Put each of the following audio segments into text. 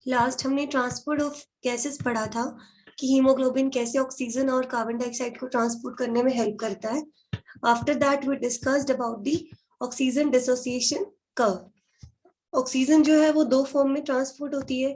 Last हमने transport of gases पढ़ा था कि हीमोग्लोबिन कैसे ऑक्सीजन और कार्बन डाइऑक्साइड को ट्रांसपोर्ट करने में हेल्प करता है. After that we discussed about the oxygen dissociation curve. Oxygen जो है वो दो फॉर्म में ट्रांसपोर्ट होती है.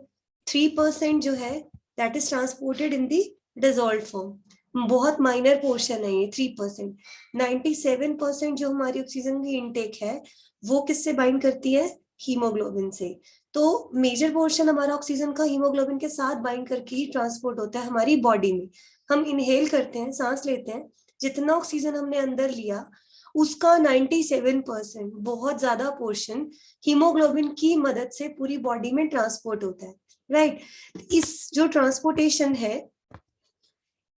3% जो है that is transported in the dissolved form. बहुत माइनर पोर्शन है ये 3%. 97% जो हमारी ऑक्सीजन की इनटेक है वो किससे बाइंड करती है? हीमोग्लोबिन से. तो मेजर पोर्शन हमारा ऑक्सीजन का हीमोग्लोबिन के साथ बाइंड करके ही ट्रांसपोर्ट होता है हमारी बॉडी में. हम इनहेल करते हैं, सांस लेते हैं, जितना ऑक्सीजन हमने अंदर लिया उसका 97% बहुत ज्यादा पोर्शन हीमोग्लोबिन की मदद से पूरी बॉडी में ट्रांसपोर्ट होता है. राइट. इस जो ट्रांसपोर्टेशन है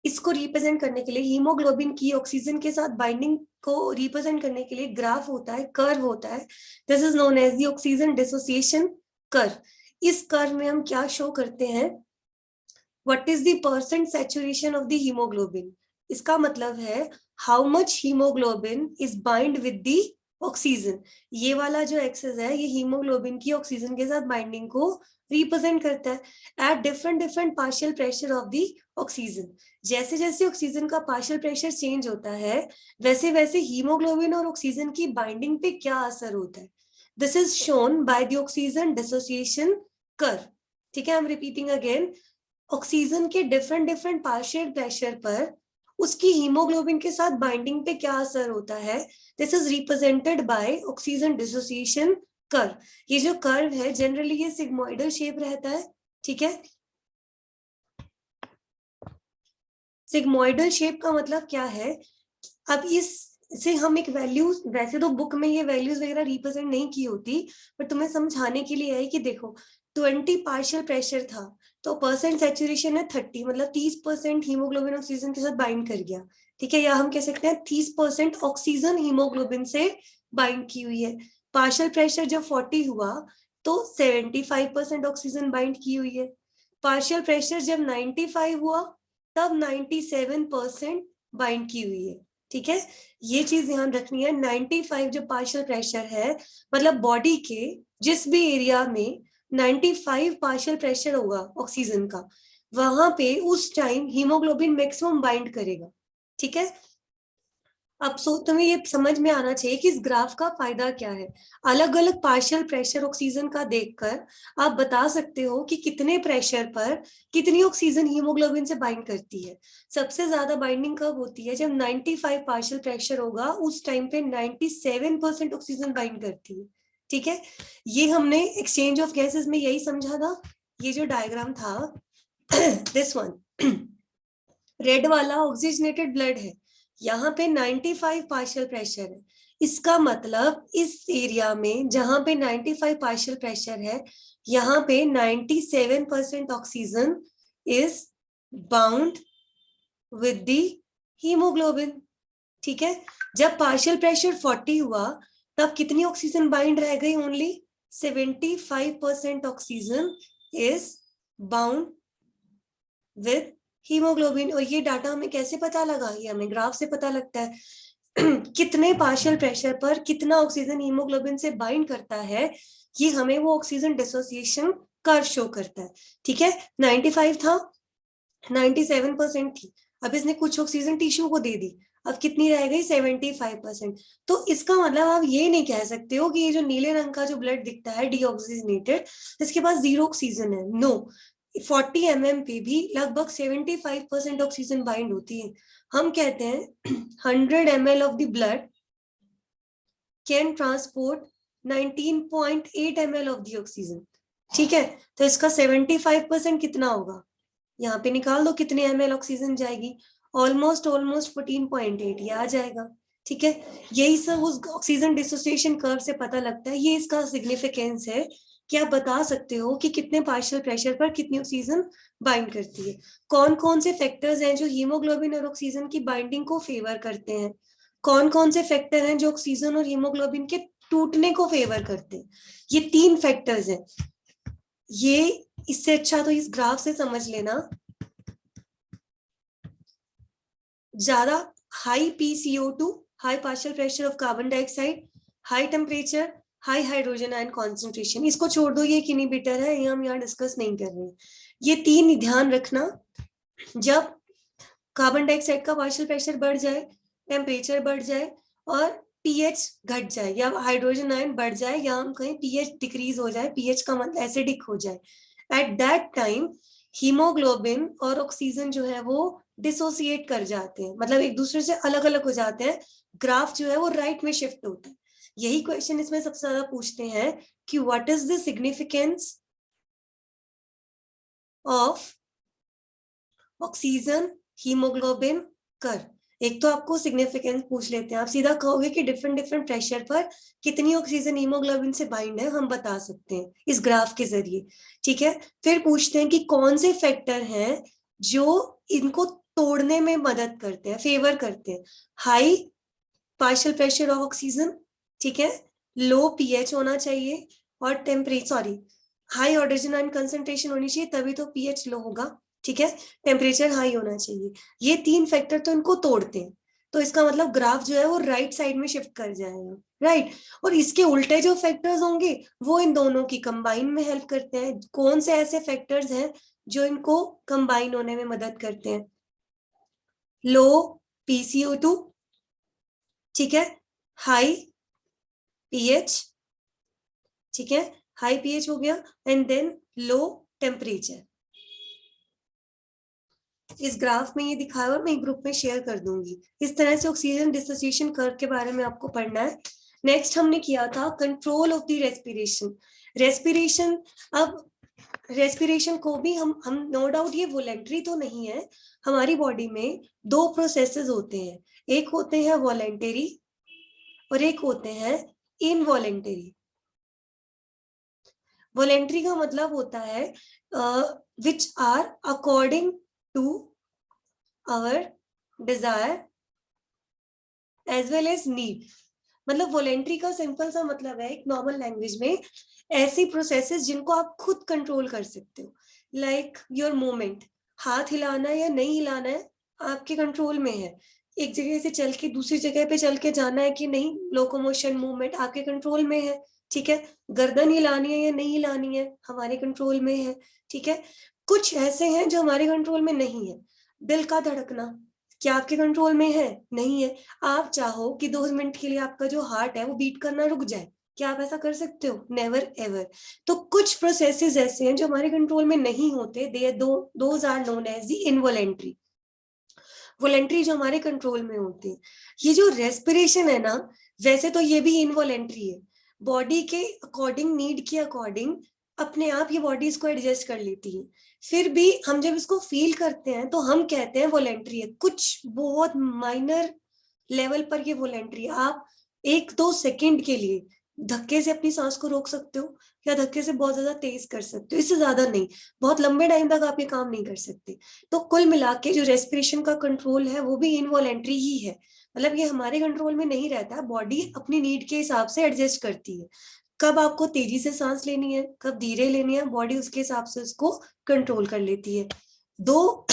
इसको रिप्रेजेंट करने के लिए हीमोग्लोबिन की ऑक्सीजन के साथ बाइंडिंग को रिप्रेजेंट करने के लिए ग्राफ होता है, कर्व होता है. This is known as the oxygen dissociation curve. इस कर्व में हम क्या शो करते हैं? What is the percent saturation of the haemoglobin. इसका मतलब है how much haemoglobin is bind with the oxygen. ये वाला जो एक्सेस है ये हीमोग्लोबिन की ऑक्सीजन के साथ बाइंडिंग को रिप्रेजेंट करता है at different different partial pressure of the oxygen. जैसे जैसे ऑक्सीजन का पार्शियल प्रेशर चेंज होता है वैसे वैसे हीमोग्लोबिन और ऑक्सीजन की बाइंडिंग पे क्या असर होता है. This is shown by the oxygen dissociation curve. ठीक है, I am repeating again. Oxygen के डिफरेंट डिफरेंट पार्शियल प्रेशर पर उसकी हीमोग्लोबिन के साथ बाइंडिंग पे क्या असर होता है. This is represented by oxygen dissociation curve. ये जो कर्व है जनरली ये सिग्मोइडल शेप रहता है. ठीक है, सिग्मोइडल शेप का मतलब क्या है? अब इस से हम एक वैल्यू, वैसे तो बुक में ये वैल्यूज वगैरह रिप्रेजेंट नहीं की होती पर तुम्हें समझाने के लिए है कि देखो 20 पार्शियल प्रेशर था तो परसेंट सैचुरेशन है 30, मतलब 30% हीमोग्लोबिन ऑक्सीजन के साथ बाइंड कर गया. ठीक है, या हम कह सकते हैं 30% ऑक्सीजन हीमोग्लोबिन से बाइंड की हुई है. पार्शियल प्रेशर जब 40 हुआ तो 75% ऑक्सीजन बाइंड की हुई है. पार्शियल प्रेशर जब 95 हुआ तब 97% बाइंड की हुई है. ठीक है, ये चीज ध्यान रखनी है. 95 जो पार्शियल प्रेशर है मतलब बॉडी के जिस भी एरिया में 95 पार्शियल प्रेशर होगा ऑक्सीजन का वहां पे उस टाइम हीमोग्लोबिन मैक्सिमम बाइंड करेगा. ठीक है, अब तुम्हें ये समझ में आना चाहिए कि इस ग्राफ का फायदा क्या है. अलग अलग पार्शियल प्रेशर ऑक्सीजन का देखकर आप बता सकते हो कि कितने प्रेशर पर कितनी ऑक्सीजन हीमोग्लोबिन से बाइंड करती है. सबसे ज्यादा बाइंडिंग कब होती है? जब 95 पार्शियल प्रेशर होगा उस टाइम पे 97% ऑक्सीजन बाइंड करती है. ठीक है, ये हमने एक्सचेंज ऑफ गैसेस में यही समझा था. ये जो डायग्राम था दिस वन, रेड वाला ऑक्सीजनेटेड ब्लड है, यहाँ पे 95 पार्शियल प्रेशर है. इसका मतलब इस एरिया में जहां पे 95 पार्शियल प्रेशर है यहाँ पे 97% oxygen is bound with the haemoglobin. ठीक है, जब पार्शियल प्रेशर 40 हुआ तब कितनी ऑक्सीजन बाइंड रह गई? Only 75% oxygen is bound with haemoglobin. और ये डाटा हमें कैसे पता लगा? ये हमें ग्राफ से पता लगता है. कितने पार्शियल प्रेशर पर कितना ऑक्सीजन हीमोग्लोबिन से बाइंड करता है ये हमें वो ऑक्सीजन डिसोसिएशन कर्व शो करता है. ठीक है, 95 था, 97% थी, अब इसने कुछ ऑक्सीजन टिश्यू को दे दी, अब कितनी रह गई? 75%. तो इसका मतलब आप ये नहीं कह सकते हो कि ये जो नीले रंग का जो ब्लड दिखता है डीऑक्सीजनेटेड इसके पास जीरो ऑक्सीजन है. नो, 40 mm पे भी लगभग 75% ऑक्सीजन बाइंड होती है. हम कहते हैं 100 ml of the blood can transport 19.8 ml of the oxygen. ठीक है, तो इसका 75% कितना होगा? यहाँ पे निकाल दो कितने ml ऑक्सीजन जाएगी. ऑलमोस्ट 14.8 ये आ जाएगा. ठीक है, यही सब उस ऑक्सीजन डिसोसिएशन कर्व से पता लगता है. ये इसका सिग्निफिकेंस है कि आप बता सकते हो कि कितने पार्शियल प्रेशर पर कितनी ऑक्सीजन बाइंड करती है. कौन कौन से फैक्टर्स हैं जो हीमोग्लोबिन और ऑक्सीजन की बाइंडिंग को फेवर करते हैं, कौन कौन से फैक्टर हैं जो ऑक्सीजन और हीमोग्लोबिन के टूटने को फेवर करते हैं. ये 3 फैक्टर्स हैं. ये इससे अच्छा तो इस ग्राफ से समझ लेना. ज्यादा high PCO2, high partial pressure of carbon dioxide, high temperature high hydrogen ion concentration, इसको छोड़ दो, ये एक इनहिबिटर है, ये हम यहाँ डिस्कस नहीं कर रहे हैं। ये तीन ध्यान रखना, जब कार्बन डाइऑक्साइड का पार्शियल प्रेशर बढ़ जाए, टेम्परेचर बढ़ जाए और पीएच घट जाए, या हाइड्रोजन आयन बढ़ जाए, या हम कहें पीएच डिक्रीज हो जाए, पीएच का मतलब एसिडिक हो जाए, एट दैट टाइम हीमोग्लोबिन और ऑक्सीजन जो है वो डिसोसिएट कर जाते हैं, मतलब एक दूसरे से अलग अलग हो जाते हैं, ग्राफ जो है वो राइट में शिफ्ट होता है। यही क्वेश्चन इसमें सबसे ज्यादा पूछते हैं कि what is the significance of oxygen haemoglobin कर। एक तो आपको सिग्निफिकेंस पूछ लेते हैं, आप सीधा कहोगे कि डिफरेंट डिफरेंट प्रेशर पर कितनी ऑक्सीजन हीमोग्लोबिन से बाइंड है, हम बता सकते हैं इस ग्राफ के जरिए, ठीक है। फिर पूछते हैं कि कौन से फैक्टर हैं जो इनको तोड़ने में मदद करते हैं, फेवर करते हैं। High partial pressure of oxygen, ठीक है, लो पीएच होना चाहिए, और temperature high hydrogen ion concentration होनी चाहिए, तभी तो पीएच लो होगा, ठीक है, टेम्परेचर हाई होना चाहिए। ये तीन फैक्टर तो इनको तोड़ते हैं, तो इसका मतलब ग्राफ जो है वो राइट साइड में शिफ्ट कर जाएगा, राइट। और इसके उल्टे जो फैक्टर्स होंगे वो इन दोनों की कंबाइन में हेल्प करते हैं। कौन से ऐसे फैक्टर्स हैं जो इनको कंबाइन होने में मदद करते हैं? लो PCO2, ठीक है, हाई पीएच, ठीक है, हाई पीएच हो गया, एंड देन लो टेम्परेचर। इस ग्राफ में ये दिखाया और मैं एक ग्रुप में शेयर कर दूंगी। इस तरह से ऑक्सीजन डिसोसिएशन कर्व के बारे में आपको पढ़ना है। नेक्स्ट हमने किया था control of the respiration. Respiration, अब रेस्पिरेशन को भी हम नो डाउट ये वॉलेंटरी तो नहीं है, हमारी बॉडी में दो प्रोसेसेस होते हैं, एक होते हैं वॉलेंटरी और एक होते हैं इनवॉलेंटरी। वॉलेंटरी का मतलब होता है which are according to our desire as well as need. मतलब वॉलेंटरी का सिंपल सा मतलब है एक नॉर्मल लैंग्वेज में, ऐसी प्रोसेसेस जिनको आप खुद कंट्रोल कर सकते हो, लाइक योर मूवमेंट, हाथ हिलाना या नहीं हिलाना है आपके कंट्रोल में है, एक जगह से चल के दूसरी जगह पे चल के जाना है कि नहीं, लोकोमोशन मूवमेंट आपके कंट्रोल में है, ठीक है, गर्दन हिलानी है या नहीं हिलानी है हमारे कंट्रोल में है, ठीक है। कुछ ऐसे हैं जो हमारे कंट्रोल में नहीं है, दिल का धड़कना क्या आपके कंट्रोल में है? नहीं है। आप चाहो कि 2 मिनट के लिए आपका जो हार्ट है वो बीट करना रुक जाए, क्या आप ऐसा कर सकते हो? Never ever. तो कुछ प्रोसेसेस ऐसे हैं जो हमारे कंट्रोल में नहीं होते, they those are known as the involuntary. Voluntary जो हमारे कंट्रोल में होते हैं। ये जो रेस्पिरेशन है ना, वैसे तो ये भी इनवॉलेंटरी है, बॉडी के अकॉर्डिंग, नीड के अकॉर्डिंग अपने आप ये बॉडी इसको एडजस्ट कर लेती है, फिर भी हम जब इसको फील करते हैं तो हम कहते हैं वॉलेंटरी है। कुछ बहुत माइनर लेवल पर ये वॉलेंटरी है, आप 1-2 सेकंड के लिए धक्के से अपनी सांस को रोक सकते हो, या धक्के से बहुत ज्यादा तेज कर सकते हो, इससे ज्यादा नहीं, बहुत लंबे टाइम तक आप ये काम नहीं कर सकते। तो कुल मिला के जो रेस्पिरेशन का कंट्रोल है वो भी इनवॉलेंटरी ही है, मतलब ये हमारे कंट्रोल में नहीं रहता, बॉडी अपनी नीड के हिसाब से एडजस्ट करती है, कब आपको तेजी से सांस लेनी है, कब धीरे लेनी है, बॉडी उसके हिसाब से उसको कंट्रोल कर लेती है। दो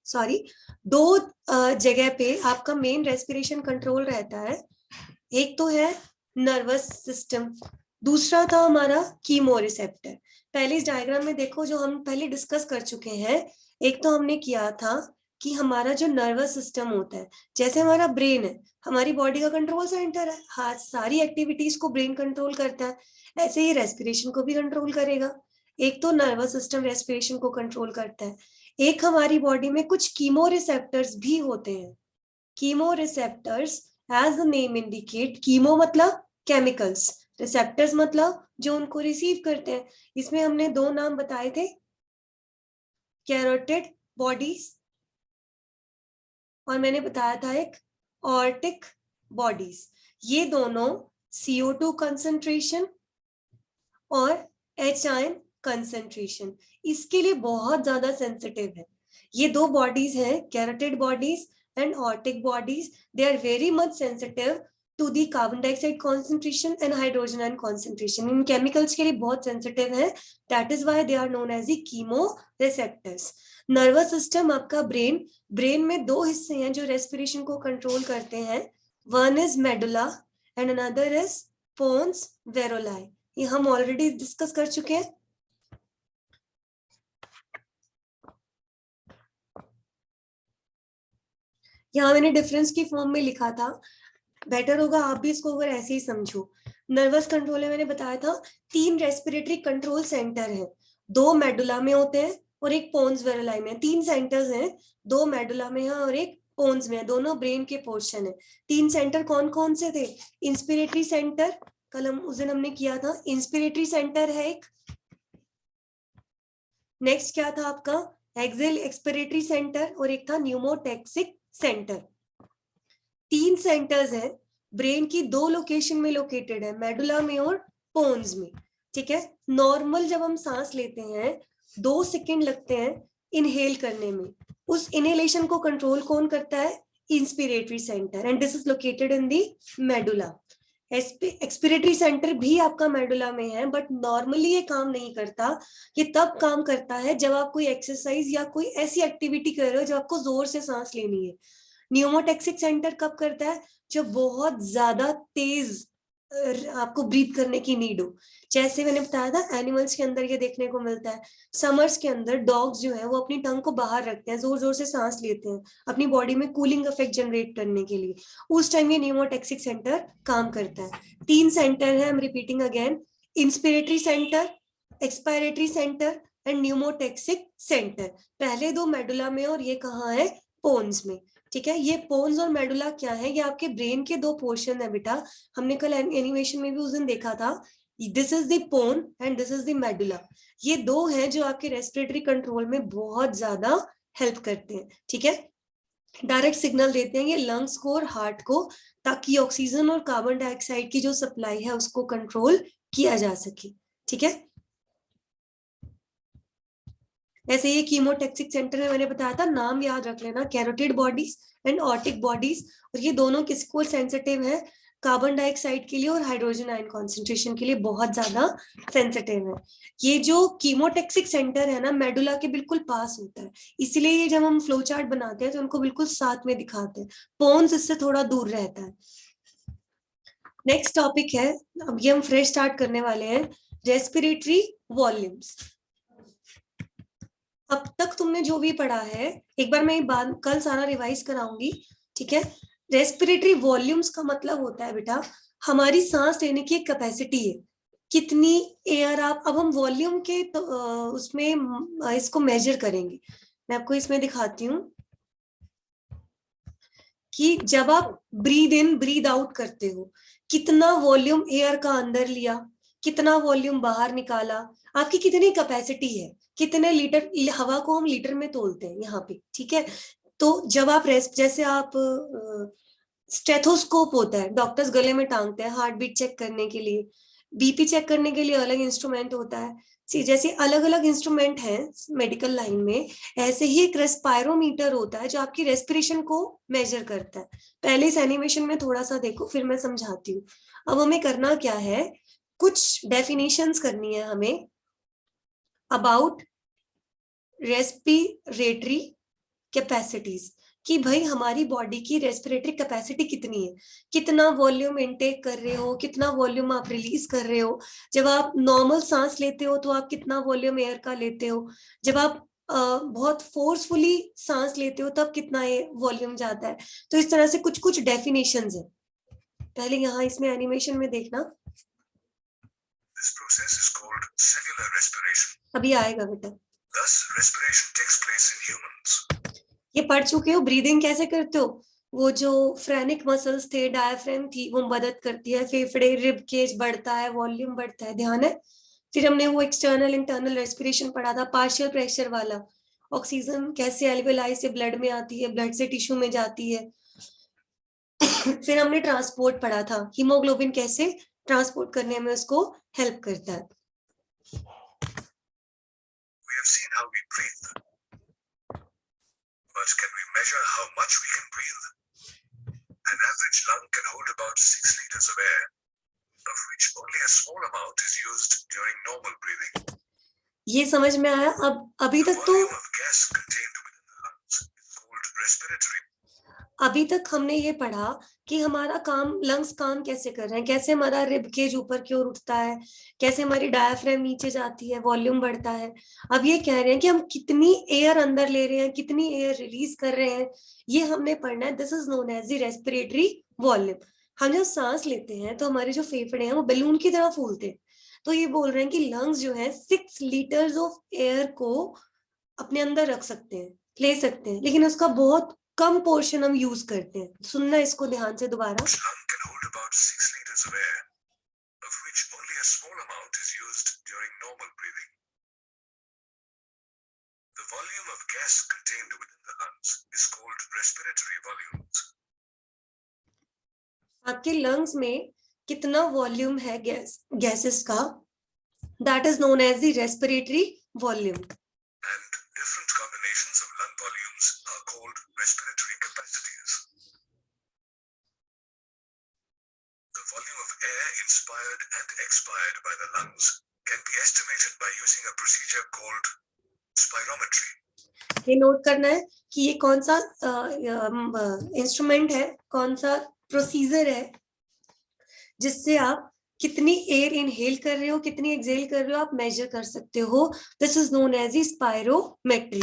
सॉरी दो जगह पे आपका मेन रेस्पिरेशन कंट्रोल रहता है, एक तो है नर्वस सिस्टम, दूसरा था हमारा कीमो रिसेप्टर। पहले इस डायग्राम में देखो जो हम पहले डिस्कस कर चुके हैं, एक तो हमने किया था कि हमारा जो नर्वस सिस्टम होता है, जैसे हमारा ब्रेन है हमारी बॉडी का कंट्रोल सेंटर है, हाँ सारी एक्टिविटीज को ब्रेन कंट्रोल करता है, ऐसे ही रेस्पिरेशन को भी कंट्रोल करेगा। एक तो नर्वस सिस्टम रेस्पिरेशन को कंट्रोल करता है, एक हमारी बॉडी में कुछ कीमो रिसेप्टर्स भी होते हैं। Chemo receptors as the name indicate, chemo मतलब केमिकल्स, रिसेप्टर्स मतलब जो उनको रिसीव करते हैं। इसमें हमने 2 नाम बताए थे, कैरोटिड बॉडीज और मैंने बताया था एक ऑर्टिक बॉडीज। ये दोनों CO2 कंसंट्रेशन और H आयन कंसंट्रेशन इसके लिए बहुत ज्यादा सेंसिटिव है। ये 2 बॉडीज हैं, carotid bodies and aortic bodies, they are very much sensitive to the carbon dioxide concentration and hydrogen ion concentration. In chemicals के लिए बहुत sensitive है, that is why they are known as the chemoreceptors. Nervous system आपका brain में 2 हिस्से हैं जो respiration को control करते हैं, one is medulla and another is पोन्स वेरोलाई, ये हम ऑलरेडी डिस्कस कर चुके हैं। यहाँ मैंने डिफरेंस की फॉर्म में लिखा था, बेटर होगा आप भी इसको अगर ऐसे ही समझो। नर्वस कंट्रोल में मैंने बताया था 3 रेस्पिरेटरी कंट्रोल सेंटर हैं, 2 मेडुला में होते हैं और एक पोन्स वेरोलाई में। 3 सेंटर्स हैं, 2 मेडुला में है और एक पोन्स में है, दोनों ब्रेन के पोर्शन है। 3 सेंटर कौन कौन से थे? इंस्पिरेटरी सेंटर, कल हम उस दिन हमने किया था, इंस्पिरेटरी सेंटर है एक। नेक्स्ट क्या था आपका? एक्सेल एक्सपिरेटरी सेंटर और एक था न्यूमोटैक्सिक सेंटर। 3 सेंटर्स हैं, ब्रेन की 2 लोकेशन में लोकेटेड है, मेडुला में और पोन्स में। ठीक है, नॉर्मल जब हम सांस लेते हैं 2 सेकंड लगते हैं इनहेल करने में, उस इनहेलेशन को कंट्रोल कौन करता है? Inspiratory centre, and this is located in the medulla. Expiratory centre भी आपका मेडुला में है, बट नॉर्मली ये काम नहीं करता। ये तब काम करता है जब आप कोई एक्सरसाइज या कोई ऐसी एक्टिविटी कर रहे हो जब आपको जोर से सांस लेनी है। न्यूमोटैक्सिक सेंटर कब करता है? जब बहुत ज्यादा तेज आपको ब्रीथ करने की नीड हो। जैसे मैंने बताया था एनिमल्स के अंदर ये देखने को मिलता है, समर्स के अंदर डॉग्स जो है वो अपनी टंग को बाहर रखते हैं, जोर जोर से सांस लेते हैं अपनी बॉडी में कूलिंग इफेक्ट जनरेट करने के लिए, उस टाइम ये न्यूमोटैक्सिक सेंटर काम करता है। 3 सेंटर है, I am repeating again, inspiratory centre, expiratory centre and pneumotaxic centre. पहले 2 मेडुला में और ये कहाँ है? पोन्स में। ठीक है, ये पोन्स और मेडुला क्या है? ये आपके ब्रेन के 2 पोर्शन है बेटा, हमने कल एनिमेशन में भी उस दिन देखा था। This is the pons and this is the medulla. ये 2 हैं जो आपके रेस्पिरेटरी कंट्रोल में बहुत ज्यादा हेल्प करते हैं। ठीक है, डायरेक्ट सिग्नल देते हैं ये लंग्स को और हार्ट को, ताकि ऑक्सीजन और कार्बन डाइऑक्साइड की जो सप्लाई है उसको कंट्रोल किया जा सके। ठीक है, ऐसे ये कीमोटैक्सिक सेंटर में मैंने बताया था, नाम याद रख लेना, carotid bodies and otic bodies, और ये दोनों किसको सेंसिटिव है? कार्बन डाइऑक्साइड के लिए और हाइड्रोजन आयन कॉन्सेंट्रेशन के लिए बहुत ज्यादा सेंसिटिव है। ये जो कीमोटैक्सिक सेंटर है ना, मेडुला के बिल्कुल पास होता है, इसलिए ये जब हम फ्लो चार्ट बनाते हैं तो उनको बिल्कुल साथ में दिखाते हैं, पोन्स इससे थोड़ा दूर रहता है। नेक्स्ट टॉपिक है, अब ये हम फ्रेश स्टार्ट करने वाले हैं, रेस्पिरेटरी वॉल्यूम्स। अब तक तुमने जो भी पढ़ा है एक बार मैं बाद कल सारा रिवाइज कराऊंगी। ठीक है, रेस्पिरेटरी वॉल्यूम्स का मतलब होता है बेटा हमारी सांस लेने की कैपेसिटी है, कितनी एयर आप, अब हम वॉल्यूम के तो, उसमें इसको मेजर करेंगे। मैं आपको इसमें दिखाती हूँ कि जब आप ब्रीद इन ब्रीद आउट करते हो कितना वॉल्यूम एयर का अंदर लिया, कितना वॉल्यूम बाहर निकाला, आपकी कितनी कैपेसिटी है, कितने लीटर, हवा को हम लीटर में तोलते हैं यहाँ पे। ठीक है, तो जब आप रेस्ट, जैसे आप स्टेथोस्कोप होता है, डॉक्टर्स गले में टांगते हैं हार्ट बीट चेक करने के लिए, बीपी चेक करने के लिए अलग इंस्ट्रूमेंट होता है, जैसे अलग अलग इंस्ट्रूमेंट हैं मेडिकल लाइन में, ऐसे ही एक रेस्पायरोमीटर होता है जो आपकी रेस्पिरेशन को मेजर करता है। पहले इस एनिमेशन में थोड़ा सा देखो फिर मैं समझाती हूँ। अब हमें करना क्या है, कुछ डेफिनेशंस करनी है हमें अबाउट रेस्पिरेटरी कैपेसिटीज, कि भाई हमारी बॉडी की रेस्पिरेटरी कैपेसिटी कितनी है, कितना वॉल्यूम इनटेक कर रहे हो, कितना वॉल्यूम आप रिलीज कर रहे हो। जब आप नॉर्मल सांस लेते हो तो आप कितना वॉल्यूम एयर का लेते हो, जब आप बहुत फोर्सफुली सांस लेते हो तब कितना वॉल्यूम जाता है। तो इस तरह से कुछ कुछ डेफिनेशंस है, पहले यहाँ इसमें एनिमेशन में देखना। This process is called cellular respiration. अभी आएगा बेटा। Thus, respiration takes place in humans. ये पढ़ चुके हो, ब्रीदिंग कैसे करते हो, वो जो फ्रेनिक मसल्स थे, डायफ्राम थी, वो मदद करती है, फेफड़े, रिब केज बढ़ता है, वॉल्यूम बढ़ता है, ध्यान है। फिर हमने वो एक्सटर्नल इंटरनल रेस्पिरेशन पढ़ा था, पार्शियल प्रेशर वाला, ऑक्सीजन कैसे एल्वेलाई से ब्लड में आती है, ब्लड से टिश्यू में जाती है। फिर हमने ट्रांसपोर्ट पढ़ा था, हीमोग्लोबिन कैसे ट्रांसपोर्ट करने में उसको हेल्प करता है। We have seen how we breathe. But can we measure how much we can breathe? An average lung can hold about 6 liters of air, of which only a small amount is used during normal breathing. ये समझ में आया? अब अभी तक तो अभी तक हमने ये पढ़ा कि हमारा काम, लंग्स काम कैसे कर रहे हैं, कैसे हमारा रिब केज ऊपर की ओर उठता है, कैसे हमारी डायफ्राम नीचे जाती है, वॉल्यूम बढ़ता है। अब ये कह रहे हैं कि हम कितनी एयर अंदर ले रहे हैं, कितनी एयर रिलीज कर रहे हैं, ये हमने पढ़ना है। This is known as the respiratory volume. हम जब सांस लेते हैं तो हमारे जो फेफड़े हैं वो बलून की तरह फूलते हैं। तो ये बोल रहे हैं कि लंग्स जो है 6 लीटर्स ऑफ एयर को अपने अंदर रख सकते हैं, ले सकते हैं, लेकिन उसका बहुत कम पोर्शन हम यूज करते हैं। सुनना इसको ध्यान से दोबारा। Lung can hold about 6 liters of air, of which only a small amount is used during normal breathing. The volume of gas contained within the lungs is called respiratory volumes. आपके lungs में कितना volume है gases का, that is known as the respiratory volume. And different combinations of lung volumes are called respiratory capacities. The volume of air inspired and expired by the lungs can be estimated by using a procedure called spirometry. ये note करना है कि ये कौन सा instrument है, कौन सा प्रोसीजर है जिससे आप कितनी एयर इनहेल कर रहे हो, कितनी एक्सहेल कर रहे हो, आप मेजर कर सकते हो। This is known as the spirometry.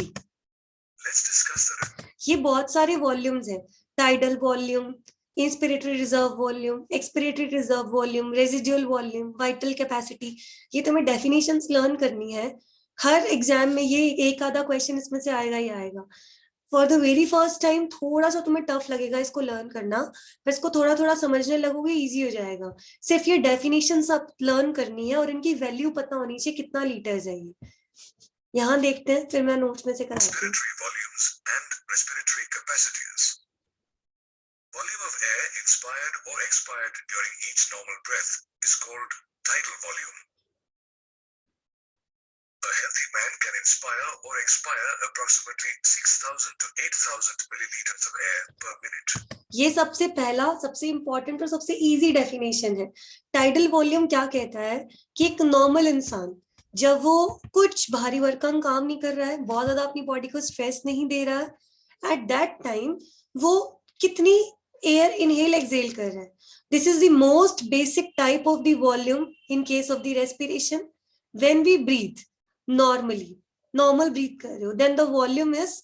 Let's discuss the ये बहुत सारे वॉल्यूम्स हैं, tidal volume, inspiratory reserve volume, expiratory reserve volume, residual volume, vital capacity. ये तुम्हें डेफिनेशंस लर्न करनी है। हर एग्जाम में ये एक आधा क्वेश्चन इसमें से आएगा ही आएगा। For the very first time थोड़ा सा तुम्हें टफ लगेगा इसको लर्न करना, फिर इसको थोड़ा थोड़ा समझने लगोगे, इजी हो जाएगा। सिर्फ ये डेफिनेशंस आप लर्न करनी है और इनकी वैल्यू पता होनी चाहिए, कितना लीटर्स है ये। यहाँ देखते हैं, फिर मैं नोट्स में से कराती हूँ। respiratory volumes and respiratory capacities. Volume of air inspired or expired during each normal breath is called tidal volume. A healthy man can inspire or expire approximately 6,000 to 8,000 milliliters of air per minute. ये सबसे पहला, सबसे important और सबसे easy definition है। Tidal volume क्या कहता है कि एक नॉर्मल इंसान जब वो कुछ भारी भरकम काम नहीं कर रहा है, बहुत ज्यादा अपनी बॉडी को स्ट्रेस नहीं दे रहा है, एट दैट टाइम वो कितनी एयर इनहेल एक्सहेल कर रहा है। This is the most basic type of the volume in case of the respiration. When we breathe normally, normal breathe कर रहे हो, then the volume is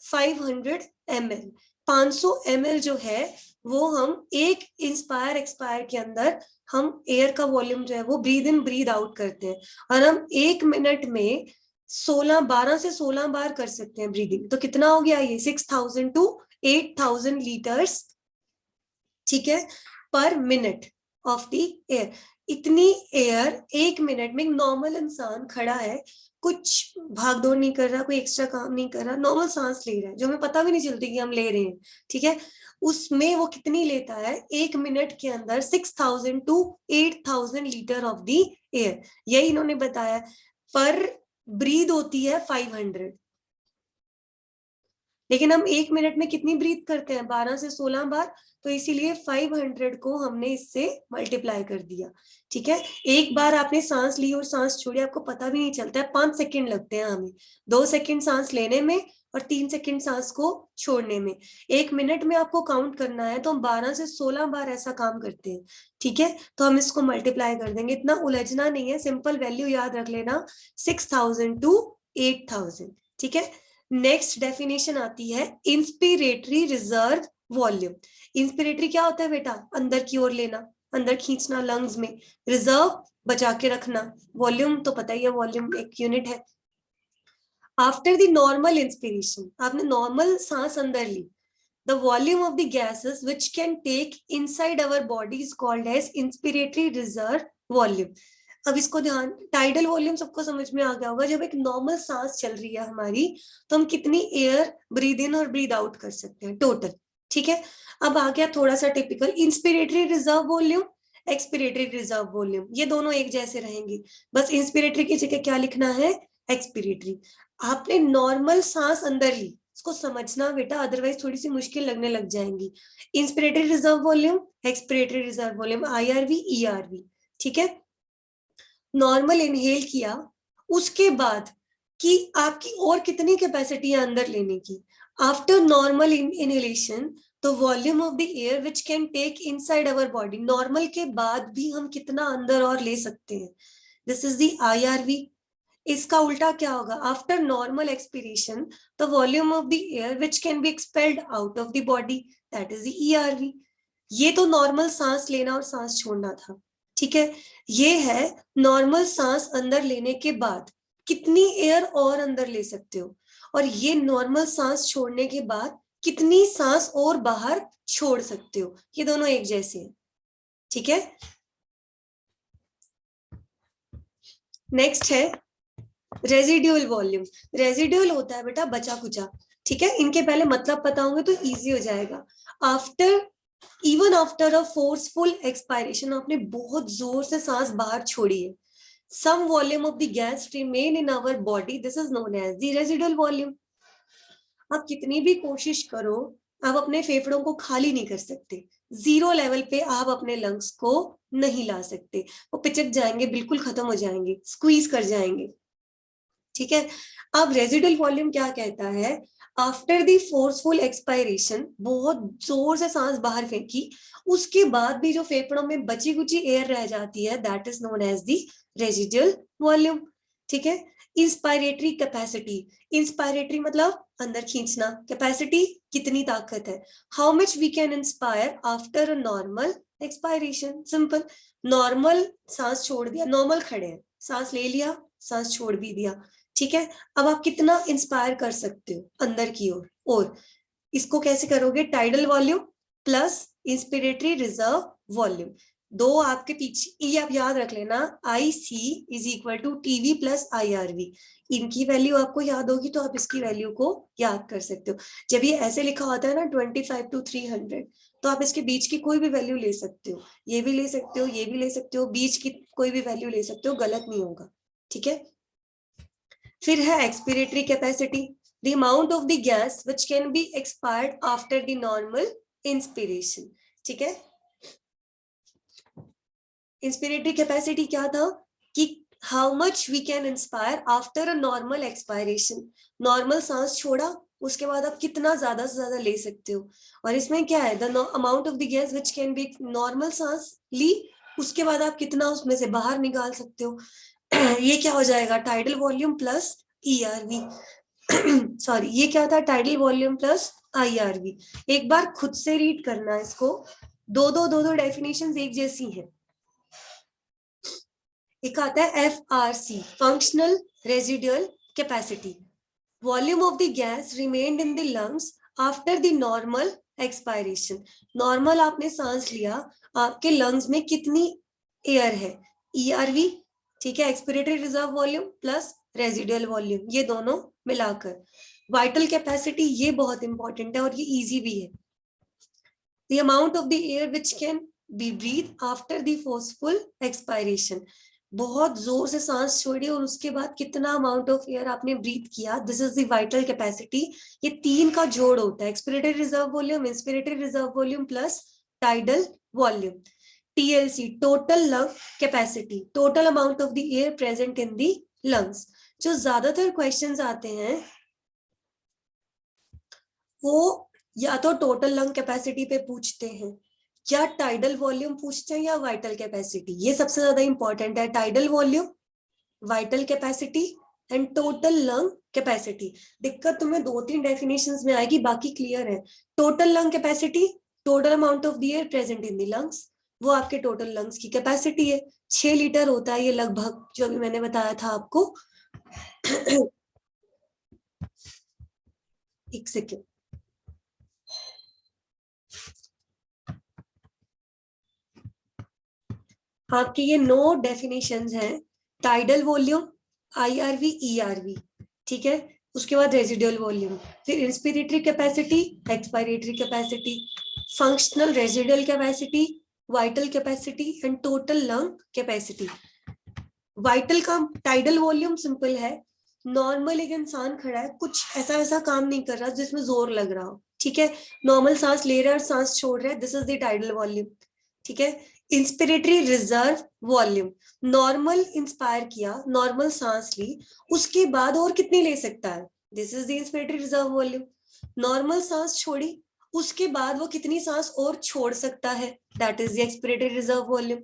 500 ml। 500 ml जो है वो हम एक इंस्पायर एक्सपायर के अंदर हम एयर का वॉल्यूम जो है वो ब्रीद इन ब्रीद आउट करते हैं, और हम 1 मिनट में 12 से 16 बार कर सकते हैं ब्रीदिंग। तो कितना हो गया ये, 6,000 to 8,000 लीटर्स, ठीक है, पर मिनट ऑफ द एयर। इतनी एयर 1 मिनट में, नॉर्मल इंसान खड़ा है, कुछ भाग दौड़ नहीं कर रहा, कोई एक्स्ट्रा काम नहीं कर रहा, नॉर्मल सांस ले रहा है जो हमें पता भी नहीं चलती कि हम ले रहे हैं, ठीक है, उसमें वो कितनी लेता है 1 मिनट के अंदर, 6,000 to 8,000 litre of the air. यही इन्होंने बताया। पर ब्रीद होती है 500, लेकिन हम 1 मिनट में कितनी ब्रीथ करते हैं, 12 से 16 बार। तो इसीलिए 500 को हमने इससे मल्टीप्लाई कर दिया, ठीक है। एक बार आपने सांस ली और सांस छोड़ी, आपको पता भी नहीं चलता है, 5 सेकंड लगते हैं हमें, 2 सेकंड सांस लेने में और 3 सेकंड सांस को छोड़ने में। 1 मिनट में आपको काउंट करना है तो हम 12 से 16 बार ऐसा काम करते हैं, ठीक है। तो हम इसको मल्टीप्लाई कर देंगे, इतना उलझना नहीं है, सिंपल वैल्यू याद रख लेना, 6,000 to 8,000, ठीक है। नेक्स्ट डेफिनेशन आती है इंस्पिरेटरी रिजर्व वॉल्यूम। इंस्पिरेटरी क्या होता है बेटा, अंदर की ओर लेना, अंदर खींचना लंग्स में, रिजर्व बचा के रखना, वॉल्यूम तो पता ही है, वॉल्यूम एक यूनिट है। आफ्टर द नॉर्मल इंस्पिरेशन, आपने नॉर्मल सांस अंदर ली, the volume of the gases which can take inside our body is called as inspiratory reserve volume। अब इसको ध्यान, टाइडल वॉल्यूम सबको समझ में आ गया होगा, जब एक नॉर्मल सांस चल रही है हमारी तो हम कितनी एयर ब्रीद इन और ब्रीद आउट कर सकते हैं टोटल, ठीक है। अब आ गया थोड़ा सा typical, inspiratory reserve volume, expiratory reserve volume, ये दोनों एक जैसे रहेंगे, बस इंस्पिरेटरी की जगह क्या लिखना है, एक्सपिरेटरी। आपने नॉर्मल सांस अंदर ली, इसको समझना बेटा, अदरवाइज थोड़ी सी मुश्किल लगने लग जाएंगी। Inspiratory reserve volume, expiratory reserve volume, IRV ERV, ठीक है। नॉर्मल इनहेल किया, उसके बाद कि आपकी और कितनी कैपेसिटी है अंदर लेने की, after normal inhalation the volume of the air which can take inside our body, normal के बाद भी हम कितना अंदर और ले सकते हैं, this is the IRV. इसका उल्टा क्या होगा, after normal expiration the volume of the air which can B expelled out of the body, that is the ERV. ये तो नॉर्मल सांस लेना और सांस छोड़ना था, ठीक है. ये है नॉर्मल सांस अंदर लेने के बाद कितनी एयर और अंदर ले सकते हो, और ये नॉर्मल सांस छोड़ने के बाद कितनी सांस और बाहर छोड़ सकते हो. ये दोनों एक जैसे हैं, ठीक है. नेक्स्ट है रेजिड्यूल वॉल्यूम. रेजिड्यूल होता है बेटा बचा कुचा, ठीक है. इनके पहले मतलब पता होंगे तो इजी हो जाएगा. After even after a forceful expiration, आपने बहुत जोर से सांस बाहर छोड़ी है, some volume of the gas remain in our body, this is known as the residual volume. आप कितनी भी कोशिश करो, आप अपने फेफड़ों को खाली नहीं कर सकते. जीरो लेवल पे आप अपने लंग्स को नहीं ला सकते, वो पिचक जाएंगे, बिल्कुल खत्म हो जाएंगे, स्क्वीज कर जाएंगे, ठीक है. अब रेजिडुअल वॉल्यूम क्या कहता है, आफ्टर द फोर्सफुल एक्सपायरेशन, बहुत जोर से सांस बाहर फेंकी, उसके बाद भी जो फेफड़ों में बची कुची एयर रह जाती है, that is known as the residual volume, ठीक है. इंस्पायरेटरी कैपेसिटी, इंस्पायरेटरी मतलब अंदर खींचना, कैपेसिटी कितनी ताकत है, how much we can inspire after a normal expiration. Simple, normal सांस छोड़ दिया, नॉर्मल खड़े हैं, सांस ले लिया, सांस छोड़ भी दिया, ठीक है. अब आप कितना इंस्पायर कर सकते हो अंदर की ओर, और इसको कैसे करोगे, tidal volume plus inspiratory reserve volume. दो आपके पीछे, ये आप याद रख लेना, IC is equal to TV plus IRV. इनकी वैल्यू आपको याद होगी तो आप इसकी वैल्यू को याद कर सकते हो. जब ये ऐसे लिखा होता है ना 25 to 300, तो आप इसके बीच की कोई भी वैल्यू ले सकते हो, ये भी ले सकते हो, ये भी ले सकते हो, बीच की कोई भी वैल्यू ले सकते हो, गलत नहीं होगा, ठीक है. फिर है expiratory capacity, the amount of the gas which can be expired after the normal inspiration, ठीक है. इंस्पिरेटरी कैपेसिटी क्या था कि how much we can inspire after a normal expiration, normal सांस छोड़ा, उसके बाद आप कितना ज्यादा से ज्यादा ले सकते हो. और इसमें क्या है, the amount of the gas which can B, normal सांस ली, उसके बाद आप कितना उसमें से बाहर निकाल सकते हो. ये क्या हो जाएगा, tidal volume plus ERV. Sorry, ये क्या था, टाइडल वॉल्यूम प्लस IRV. एक बार खुद से रीड करना इसको, दो डेफिनेशंस एक जैसी हैं. एक आता है FRC, functional residual capacity, volume of the gas remained in the lungs after the normal expiration. Normal आपने सांस लिया, आपके लंग्स में कितनी एयर है, ERV, ठीक है. Expiratory reserve volume plus residual volume, ये दोनों मिलाकर. वाइटल कैपेसिटी, ये बहुत इंपॉर्टेंट है और ये इजी भी है. The amount of the air which can be breathe after the forceful expiration, बहुत जोर से सांस छोड़ी और उसके बाद कितना अमाउंट ऑफ एयर आपने ब्रीथ किया, this is the vital capacity. ये तीन का जोड़ होता है, expiratory reserve volume, inspiratory reserve volume plus tidal volume. TLC, total lung capacity, total amount of the air present in the lungs. जो ज्यादातर क्वेश्चंस आते हैं वो या तो टोटल लंग कैपेसिटी पे पूछते हैं, या टाइडल वॉल्यूम पूछते हैं, या वाइटल कैपेसिटी. ये सबसे ज्यादा इंपॉर्टेंट है, tidal volume, vital capacity and total lung capacity. दिक्कत तुम्हें 2-3 डेफिनेशंस में आएगी, बाकी क्लियर है. Total lung capacity, total amount of the air present in the lungs, वो आपके टोटल लंग्स की कैपेसिटी है. 6 लीटर होता है ये लगभग, जो अभी मैंने बताया था आपको. एक सेकेंड, आपके ये 9 डेफिनेशंस हैं, टाइडल वॉल्यूम, IRV, ERV, ठीक है. उसके बाद रेजिडुअल वॉल्यूम, फिर inspiratory capacity, expiratory capacity, functional residual capacity, vital capacity and total lung capacity. Vital का टाइडल वॉल्यूम सिंपल है, नॉर्मल एक इंसान खड़ा है, कुछ ऐसा वैसा काम नहीं कर रहा जिसमें जोर लग रहा हो, ठीक है. नॉर्मल सांस ले रहा है और सांस छोड़ रहा है, this is the tidal volume, ठीक है. Inspiratory reserve volume, normal inspire किया, नॉर्मल सांस ली, उसके बाद और कितनी ले सकता है, this is the inspiratory reserve volume. Normal सांस छोड़ी, उसके बाद वो कितनी सांस और छोड़ सकता है, that is the expiratory reserve volume.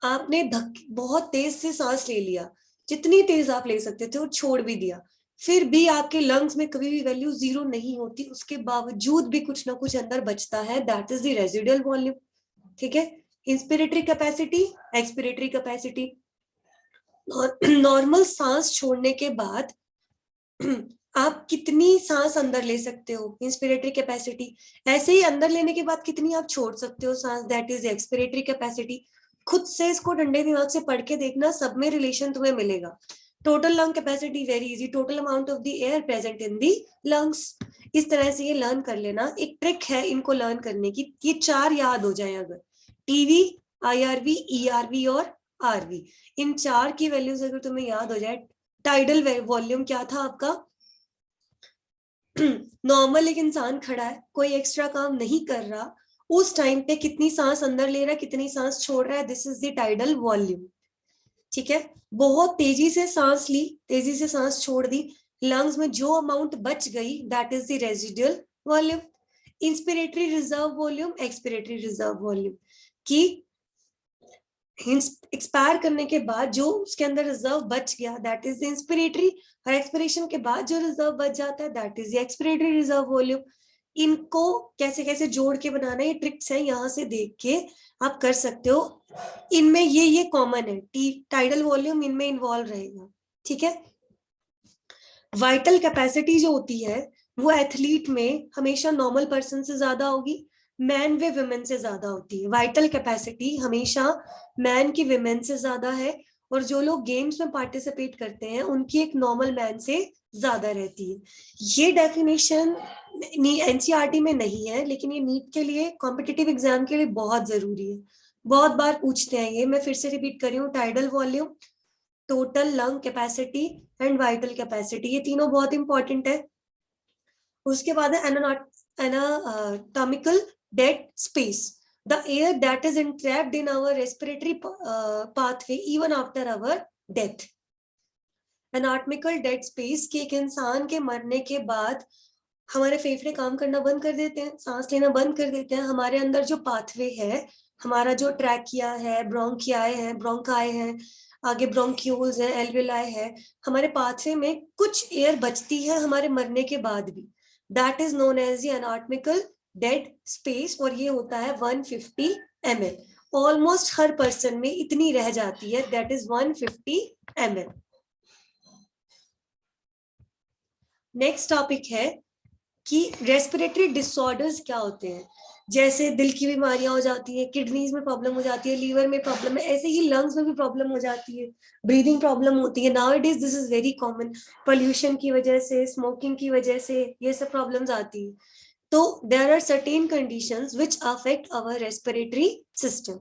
आपने बहुत तेज से सांस ले लिया, जितनी तेज आप ले सकते थे, और छोड़ भी दिया, फिर भी आपके लंग्स में कभी भी वैल्यू 0 नहीं होती, उसके बावजूद भी कुछ ना कुछ अंदर बचता है, that is the residual volume. ठीक है, inspiratory capacity, expiratory capacity. Normal सांस छोड़ने के बाद आप कितनी सांस अंदर ले सकते हो, इंस्पिरेटरी कैपेसिटी। ऐसे ही अंदर लेने के बाद कितनी आप छोड़ सकते हो सांस, दैट इज एक्सपिरेटरी कैपेसिटी। खुद से इसको ठंडे दिमाग से पढ़ के देखना, सब में रिलेशन तुम्हें मिलेगा। Total lung capacity very easy, total amount of the air present in the lungs. इस तरह से ये लर्न कर लेना, एक ट्रिक है इनको लर्न करने की, ये 4 याद हो जाए अगर, टीवी, आईआरवी, ईआरवी और आरवी, इन 4 की वैल्यूज अगर तुम्हें याद हो जाए। टाइडल वॉल्यूम क्या था आपका, नॉर्मल एक इंसान खड़ा है, कोई एक्स्ट्रा काम नहीं कर रहा, उस टाइम पे कितनी सांस अंदर ले रहा है, कितनी सांस छोड़ रहा है, this is the tidal volume. ठीक है, बहुत तेजी से सांस ली, तेजी से सांस छोड़ दी, लंग्स में जो अमाउंट बच गई, that is the residual volume. Inspiratory reserve volume, expiratory reserve volume की एक्सपायर करने के बाद जो उसके अंदर रिजर्व बच गया, दैट इज द इंस्पिरेटरी, और एक्सपिरेशन के बाद जो रिजर्व बच जाता है, that is the expiratory reserve volume. इनको कैसे कैसे जोड़ के बनाना, ये ट्रिक्स है, यहां से देख के आप कर सकते हो। इनमें ये कॉमन है, टाइडल वॉल्यूम इनमें इन्वॉल्व रहेगा। ठीक है, वाइटल कैपेसिटी जो होती है वो एथलीट में हमेशा नॉर्मल पर्सन से ज्यादा होगी, मैन व वुमेन से ज्यादा होती है। वाइटल कैपेसिटी हमेशा मैन की वुमेन से ज्यादा है, और जो लोग गेम्स में पार्टिसिपेट करते हैं उनकी एक नॉर्मल मैन से ज्यादा रहती है। ये डेफिनेशन एनसीईआरटी में नहीं है, लेकिन ये नीट के लिए, कॉम्पिटिटिव एग्जाम के लिए बहुत जरूरी है, बहुत बार पूछते हैं ये। मैं फिर से रिपीट कर रही हूँ, tidal volume, total lung capacity and vital capacity, ये तीनों बहुत इंपॉर्टेंट है। उसके बाद है anatomical dead space, the air that is entrapped in our respiratory pathway even after our death। Anatomical dead space कि एक इंसान के मरने के बाद हमारे फेफड़े काम करना बंद कर देते हैं, सांस लेना बंद कर देते हैं, हमारे अंदर जो पाथवे है, हमारा जो ट्रैकिया है, ब्रोंकियाए हैं, ब्रोंकाई है, आगे ब्रोंक्यूल्स है, एल्विलाई है, हमारे पाथवे में कुछ एयर बचती है हमारे मरने के बाद भी, that is known as the anatomical dead space, और ये होता है 150 ml। ऑलमोस्ट हर पर्सन में इतनी रह जाती है, that is 150 ml। Next topic है कि रेस्पिरेटरी डिसऑर्डर्स क्या होते हैं। जैसे दिल की बीमारियां हो जाती है, किडनीज में प्रॉब्लम हो जाती है, लीवर में प्रॉब्लम है, ऐसे ही लंग्स में भी प्रॉब्लम हो जाती है, ब्रीदिंग प्रॉब्लम होती है। Nowadays this is very common, pollution की वजह से, स्मोकिंग की वजह से ये सब प्रॉब्लम्स आती है। तो there are certain conditions which affect our respiratory system.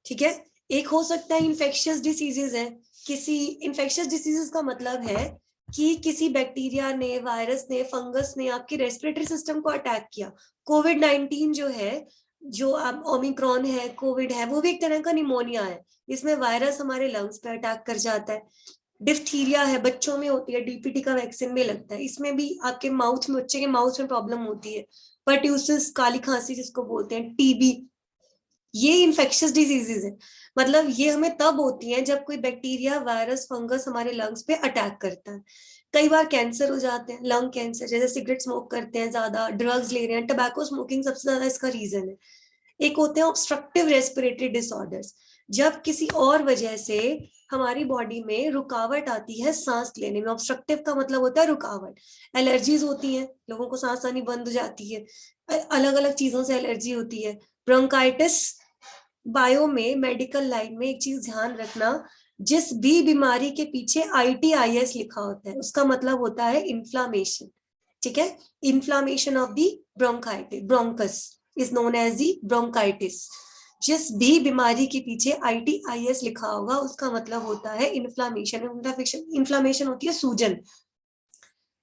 ठीक है, एक हो सकता है इन्फेक्शियस डिसीजेज है, किसी इन्फेक्शियस डिसीजेज का मतलब है कि किसी बैक्टीरिया ने, वायरस ने, फंगस ने आपके रेस्पिरेटरी सिस्टम को अटैक किया। कोविड-19 जो है, जो अब ओमिक्रॉन है, कोविड है, वो भी एक तरह का निमोनिया है, इसमें वायरस हमारे लंग्स पे अटैक कर जाता है। डिफ्थीरिया है, बच्चों में होती है, डीपीटी का वैक्सीन में लगता है, इसमें भी आपके माउथ में, बच्चे के माउथ में प्रॉब्लम होती है। पर्ट्यूसिस, काली खांसी जिसको बोलते हैं, टीबी, ये इन्फेक्शियस डिजीजेज है। मतलब ये हमें तब होती है जब कोई बैक्टीरिया, वायरस, फंगस हमारे लंग्स पे अटैक करता है। कई बार कैंसर हो जाते हैं, लंग कैंसर, जैसे सिगरेट स्मोक करते हैं ज्यादा, ड्रग्स ले रहे हैं, टबैको स्मोकिंग सबसे ज्यादा इसका रीजन है। एक होते हैं ऑब्स्ट्रक्टिव रेस्पिरेटरी डिसऑर्डर्स, जब किसी और वजह से हमारी बॉडी में रुकावट आती है सांस लेने में। ऑब्स्ट्रक्टिव का मतलब होता है रुकावट। एलर्जीज होती हैं, लोगों को सांस आनी बंद हो जाती है, अलग अलग चीजों से एलर्जी होती है। ब्रोंकाइटिस, बायो में, मेडिकल लाइन में एक चीज ध्यान रखना, जिस भी बीमारी के पीछे ITIS लिखा होता है उसका मतलब होता है इन्फ्लामेशन। ठीक है, inflammation of the bronchitis, bronchus is known as the bronchitis. जिस भी बीमारी के पीछे ITIS लिखा होगा उसका मतलब होता है इन्फ्लामेशन। इन्फ्लामेशन होती है सूजन।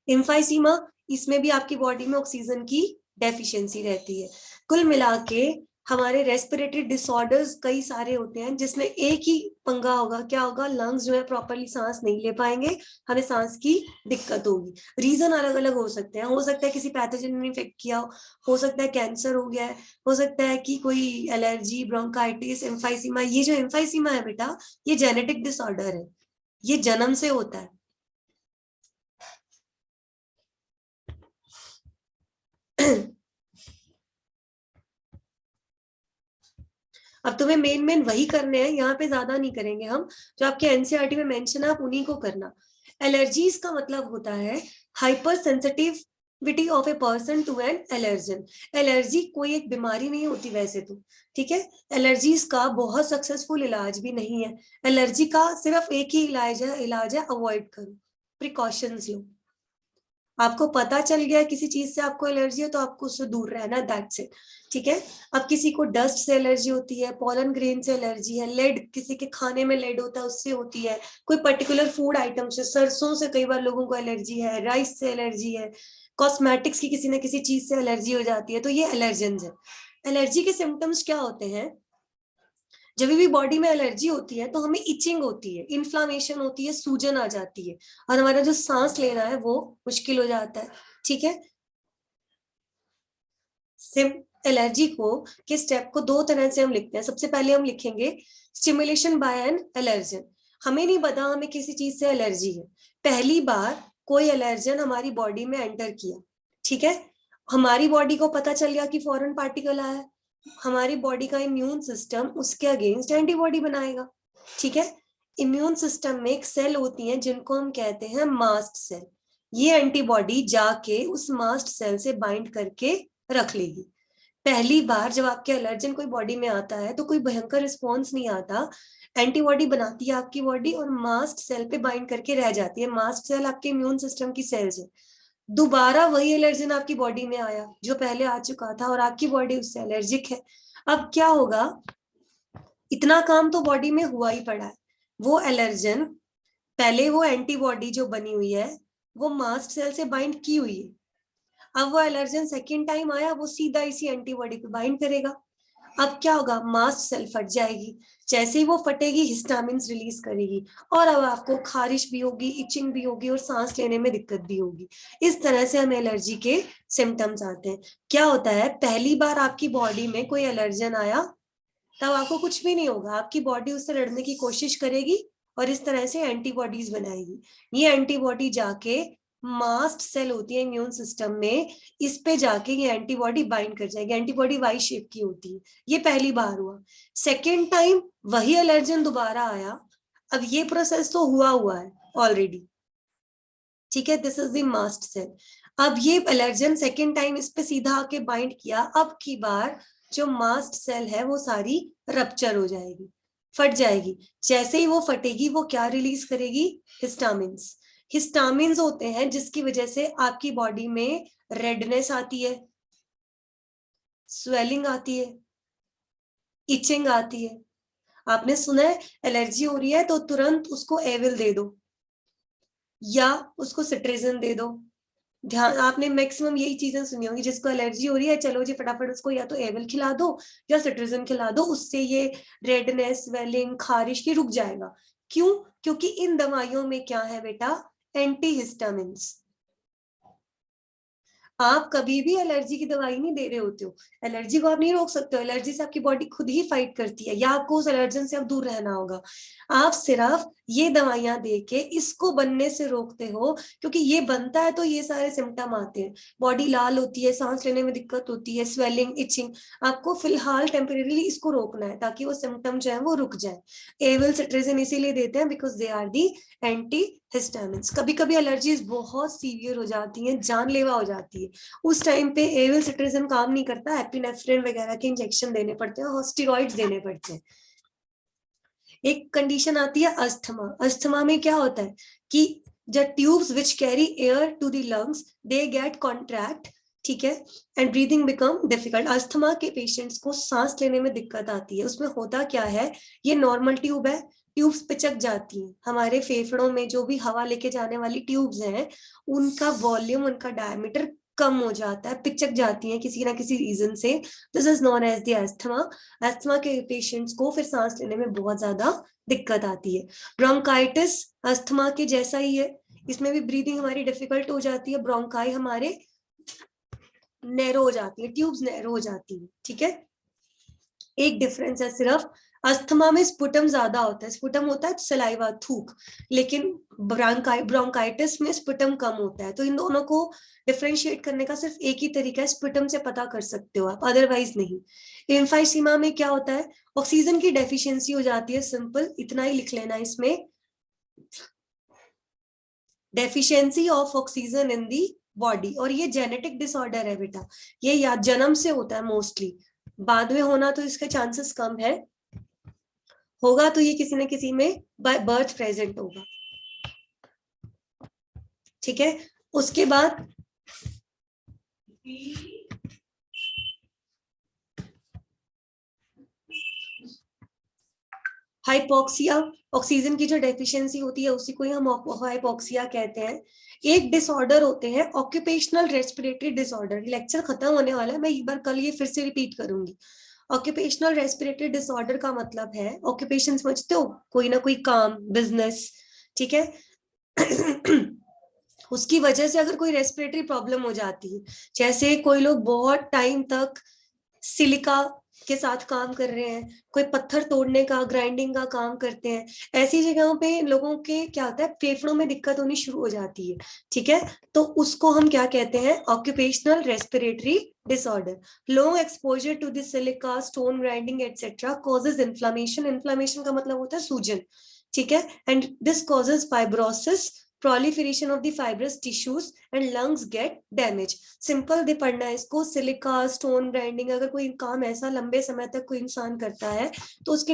इम्फाइसीमा, इसमें भी आपकी बॉडी में ऑक्सीजन की डेफिशिएंसी रहती है। कुल मिला के हमारे रेस्पिरेटरी डिसऑर्डर्स कई सारे होते हैं जिसमें एक ही पंगा होगा, क्या होगा, लंग्स जो है प्रॉपरली सांस नहीं ले पाएंगे, हमें सांस की दिक्कत होगी। रीजन अलग अलग हो सकते हैं, हो सकता है किसी पैथोजन ने इन्फेक्ट किया हो सकता है कैंसर हो गया है, हो सकता है कि कोई एलर्जी, ब्रोंकाइटिस, एम्फाइसीमा। ये जो एम्फाइसीमा है बेटा, ये जेनेटिक डिसऑर्डर है, ये जन्म से होता है। अब तुम्हें मेन मेन वही करने हैं, यहाँ पे ज्यादा नहीं करेंगे हम, जो आपके एनसीईआरटी में मेंशन है आप उन्हीं को करना। एलर्जीज का मतलब होता है hyper sensitivity of a person to an allergen. Allergy कोई एक बीमारी नहीं होती वैसे तो, ठीक है, एलर्जीज का बहुत सक्सेसफुल इलाज भी नहीं है। एलर्जी का सिर्फ एक ही इलाज है अवॉइड करो, प्रिकॉशंस लो। आपको पता चल गया किसी चीज से आपको एलर्जी है तो आपको उससे दूर रहना, दैट्स इट, ठीक है। अब किसी को डस्ट से एलर्जी होती है, पॉलन ग्रेन से एलर्जी है, लेड, किसी के खाने में लेड होता है उससे होती है, कोई पर्टिकुलर फूड आइटम से, सरसों से कई बार लोगों को एलर्जी है, राइस से एलर्जी है, कॉस्मेटिक्स की किसी ना किसी चीज से एलर्जी हो जाती है, तो ये एलर्जन है। एलर्जी के सिम्टम्स क्या होते हैं? जब भी बॉडी में एलर्जी होती है तो हमें इचिंग होती है, इन्फ्लामेशन होती है, सूजन आ जाती है, और हमारा जो सांस लेना है वो मुश्किल हो जाता है, ठीक है। सिम एलर्जी को के स्टेप को दो तरह से हम लिखते हैं। सबसे पहले हम लिखेंगे स्टिमुलेशन बाय एन एलर्जन। हमें नहीं पता हमें किसी चीज से एलर्जी है, पहली बार कोई एलर्जन हमारी बॉडी में एंटर किया, ठीक है, हमारी बॉडी को पता चल गया कि फॉरेन पार्टिकल आया, हमारी बॉडी का इम्यून सिस्टम उसके अगेंस्ट एंटीबॉडी बनाएगा, ठीक है। इम्यून सिस्टम में एक सेल होती है जिनको हम कहते हैं मास्ट सेल। ये एंटीबॉडी जाके उस मास्ट सेल से बाइंड करके रख लेगी। पहली बार जब आपके एलर्जन कोई बॉडी में आता है तो कोई भयंकर रिस्पॉन्स नहीं आता, एंटीबॉडी बनाती है आपकी बॉडी और मास्ट सेल पे बाइंड करके रह जाती है। मास्ट सेल आपके इम्यून सिस्टम की सेल्स है। दोबारा वही एलर्जन आपकी बॉडी में आया जो पहले आ चुका था और आपकी बॉडी उससे एलर्जिक है। अब क्या होगा, इतना काम तो बॉडी में हुआ ही पड़ा है, वो एलर्जन, पहले वो एंटीबॉडी जो बनी हुई है वो मास्ट सेल से बाइंड की हुई है, अब वो एलर्जन सेकेंड टाइम आया, वो सीधा इसी एंटीबॉडी पे बाइंड करेगा। अब क्या होगा, मास्ट सेल फट जाएगी, जैसे ही वो फटेगी हिस्टामिन रिलीज करेगी, और अब आपको खारिश भी होगी, इचिंग भी होगी और सांस लेने में दिक्कत भी होगी। इस तरह से हमें एलर्जी के सिम्टम्स आते हैं। क्या होता है, पहली बार आपकी बॉडी में कोई एलर्जन आया तब आपको कुछ भी नहीं होगा, आपकी बॉडी उससे लड़ने की कोशिश करेगी और इस तरह से एंटीबॉडीज बनाएगी। ये एंटीबॉडी जाके मास्ट सेल होती है इम्यून सिस्टम में, इस पे जाके ये एंटीबॉडी बाइंड कर जाएगी। एंटीबॉडी वाई शेप की होती है। ये पहली बार हुआ। सेकेंड टाइम वही एलर्जन दोबारा आया, अब ये प्रोसेस तो हुआ है ऑलरेडी, ठीक है, this is the mast cell. अब ये एलर्जन सेकेंड टाइम इस पे सीधा आके बाइंड किया, अब की बार जो मास्ट सेल है वो सारी रप्चर हो जाएगी, फट जाएगी। जैसे ही वो फटेगी वो क्या रिलीज करेगी, हिस्टामिन्स। हिस्टामिन्स होते हैं जिसकी वजह से आपकी बॉडी में रेडनेस आती है, स्वेलिंग आती है, इचिंग आती है। आपने सुना है एलर्जी हो रही है तो तुरंत उसको एविल दे दो या उसको सिट्रिजन दे दो। ध्यान, आपने मैक्सिमम यही चीजें सुनी होंगी, जिसको एलर्जी हो रही है चलो जी फटाफट उसको या तो एविल खिला दो या सिट्रिजन खिला दो, उससे ये रेडनेस, स्वेलिंग, खारिश की रुक जाएगा। क्यों? क्योंकि इन दवाइयों में क्या है बेटा, एंटी हिस्टामिन्स। आप कभी भी एलर्जी की दवाई नहीं दे रहे होते हो, एलर्जी को आप नहीं रोक सकते हो, एलर्जी से आपकी बॉडी खुद ही फाइट करती है, या आपको उस एलर्जन से अब दूर रहना होगा। आप सिर्फ ये दवाइयां दे के इसको बनने से रोकते हो, क्योंकि ये बनता है तो ये सारे सिम्टम आते हैं, बॉडी लाल होती है, सांस लेने में दिक्कत होती है, स्वेलिंग, इचिंग। आपको फिलहाल टेम्परेरीली इसको रोकना है ताकि वो सिम्टम जो है वो रुक जाए। एविल, सिट्रिजिन इसीलिए देते हैं because they are the antihistamines. कभी कभी एलर्जीज बहुत सीवियर हो जाती हैं, जानलेवा हो जाती है, उस टाइम पे एविल, सिट्रिजिन काम नहीं करता, एपिनेफ्रिन वगैरह के इंजेक्शन देने पड़ते हैं, स्टेरॉइड्स देने पड़ते हैं। एक कंडीशन आती है अस्थमा। अस्थमा में क्या होता है कि the tubes which carry air to the lungs they get contract, ठीक है, and breathing become difficult. Asthma के पेशेंट्स को सांस लेने में दिक्कत आती है। उसमें होता क्या है, ये नॉर्मल ट्यूब है, ट्यूब्स पिचक जाती हैं, हमारे फेफड़ों में जो भी हवा लेके जाने वाली ट्यूब्स हैं उनका वॉल्यूम, उनका डायमीटर कम हो जाता है, पिचक जाती है किसी ना किसी रीजन से, this is known as the asthma. Asthma के पेशेंट्स को फिर सांस लेने में बहुत ज्यादा दिक्कत आती है। ब्रोंकाइटिस अस्थमा के जैसा ही है, इसमें भी ब्रीदिंग हमारी डिफिकल्ट हो जाती है, ब्रोंकाई हमारे नैरो हो जाती है, ट्यूब्स नैरो हो जाती है, ठीक है। एक डिफरेंस है सिर्फ, अस्थमा में स्पुटम ज्यादा होता है, स्पुटम होता है सलाइवा, थूक, लेकिन ब्रोंकाइटिस में स्पुटम कम होता है। तो इन दोनों को डिफरेंशिएट करने का सिर्फ एक ही तरीका है, स्पुटम से पता कर सकते हो आप, अदरवाइज नहीं। एम्फाइसीमा में क्या होता है, ऑक्सीजन की डेफिशिएंसी हो जाती है, सिंपल इतना ही लिख लेना इसमें, deficiency of oxygen in the body. और ये जेनेटिक डिसऑर्डर है बेटा, ये या जन्म से होता है मोस्टली, बाद में होना तो इसके चांसेस कम है, होगा तो ये किसी न किसी में बाय बर्थ प्रेजेंट होगा, ठीक है। उसके बाद हाइपोक्सिया, ऑक्सीजन की जो डेफिशिएंसी होती है उसी को ही हम हाइपोक्सिया कहते हैं। एक डिसऑर्डर होते हैं ऑक्यूपेशनल रेस्पिरेटरी डिसऑर्डर, लेक्चर खत्म होने वाला है, मैं एक बार कल ये फिर से रिपीट करूंगी। ऑक्यूपेशनल रेस्पिरेटरी डिसऑर्डर का मतलब है, ऑक्यूपेशन समझते हो, कोई ना कोई काम, बिजनेस, ठीक है उसकी वजह से अगर कोई रेस्पिरेटरी प्रॉब्लम हो जाती है, जैसे कोई लोग बहुत टाइम तक सिलिका के साथ काम कर रहे हैं, कोई पत्थर तोड़ने का, ग्राइंडिंग का काम करते हैं, ऐसी जगहों पे लोगों के क्या होता है, फेफड़ों में दिक्कत होनी शुरू हो जाती है, ठीक है। तो उसको हम क्या कहते हैं, occupational respiratory disorder. Long exposure to this silica, stone grinding etcetera causes inflammation, inflammation का मतलब होता है सूजन, ठीक है, and this causes fibrosis, proliferation of the fibrous tissues and lungs get damage। Simple दे पढ़ना है इसको, सिलिका, स्टोन ग्राइंडिंग, अगर कोई काम ऐसा लंबे समय तक कोई इंसान करता है तो उसके